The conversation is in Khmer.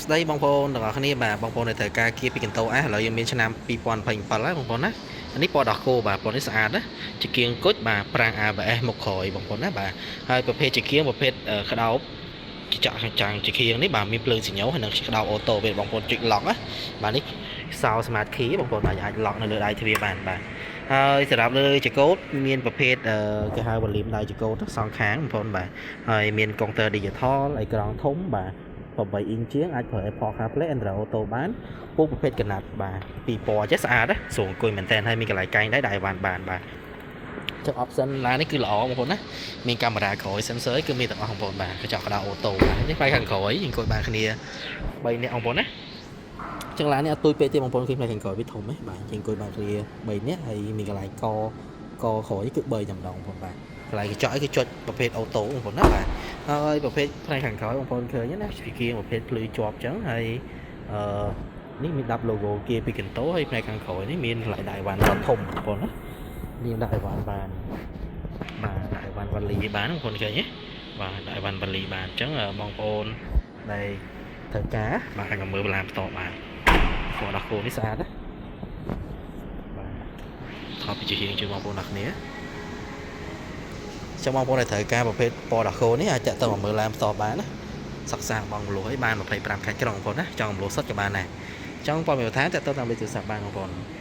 ស្ដីបងប្អូនទាំងអស់គ្នាបាទបងប្អូននៅត្រូវការគៀពីកន្ទោឥឡូវយើងមានឆ្នាំ2027ហើយបងប្អូនណានេះពណ៌ដោះគោបាទពណ៌នេះស្អាតណាជាគៀងគុជបាទប្រាំង ABS មុខក្រោយបងប្អូនណាបាទហើយប្រភេទជាគៀងប្រភេទក្តោបជាចាក់ចាំងជាគៀងនេះបាទមានភ្លើងសញ្ញោហើយនឹងក្តោបអូតូពេលបងប្អូនចុចឡុកណាបាទនេះសោ Smart Key បងប្អូនបាទអាចឡុកនៅលើដៃទ្វារបានបាទហើយសម្រាប់លើចកោតមានប្រភេទគេហៅវ៉ូលីមដៃចកោតសងខាងបងប្អូនបាទហើយមានកុងទ័រ Digital អេក្រង់ធំបាទ8អ៊ីនជាងអាចប្រើ Apple CarPlay Android Auto បានពូប្រភេទកណាត់បាទពីពណ៌ចេះស្អាតណាស្រួលអង្គុយមែនតើហើយមានកន្លែងកែងដែរបានបាទចុច option ឡាននេះគឺល្អបងប្អូនណាមានកាមេរ៉ាក្រោយ sensor គឺមានទាំងអស់បងប្អូនបាទកញ្ចក់ក្តៅអូតូបាទនេះផ្នែកខាងក្រោយអង្គុយបានគ្នា3នាក់បងប្អូនណាចឹងឡាននេះអត់ទួយពេកទេបងប្អូនឃើញផ្នែកខាងក្រោយវាធំហ៎បាទអង្គុយបានគ្នា3នាក់ហើយមានកន្លែងកក្រោយគឺ3តែម្ដងបងប្អូនបាទកន្លែងកញ្ចក់គឺចុចប្រភេទអូតូបងប្អូនណាបាទហើយប្រភេទផ្នែកខាងក្រោយបងប្អូនឃើញណាជាគៀងប្រភេទភ្លឺជាប់ចឹងហើយនេះមានដាក់ logo គេពីកន្ទោហើយផ្នែកខាងក្រោយនេះមានកន្លែងដាក់អីវ៉ាន់ធំបងប្អូនណាមានដាក់អីវ៉ាន់បានបាទដាក់អីវ៉ាន់វ៉ាលីបានបងប្អូនឃើញទេបាទដាក់អីវ៉ាន់វ៉ាលីបានអញ្ចឹងបងប្អូនដែលត្រូវការបាទអាចមើលបន្លាផ្ទាល់បានពណ៌ដោះគោនេះស្អាតណាបាទថតពីជាងជូនបងប្អូនអ្នកគ្នាចាំបងប្អូនដែលត្រូវការប្រភេទពណ៌ដោះគោនេះអាចតាក់ទងមកមើលឡានផ្ទាល់បានណាសិក្សាបងប្អូនឲ្យបាន25ខែក្រុងបងប្អូនណាចង់រំលោះសុទ្ធក៏បានដែរចង់ព័ត៌មានបន្ថែមតាក់ទងតាមលេខទូរស័ព្ទបានបងប្អូន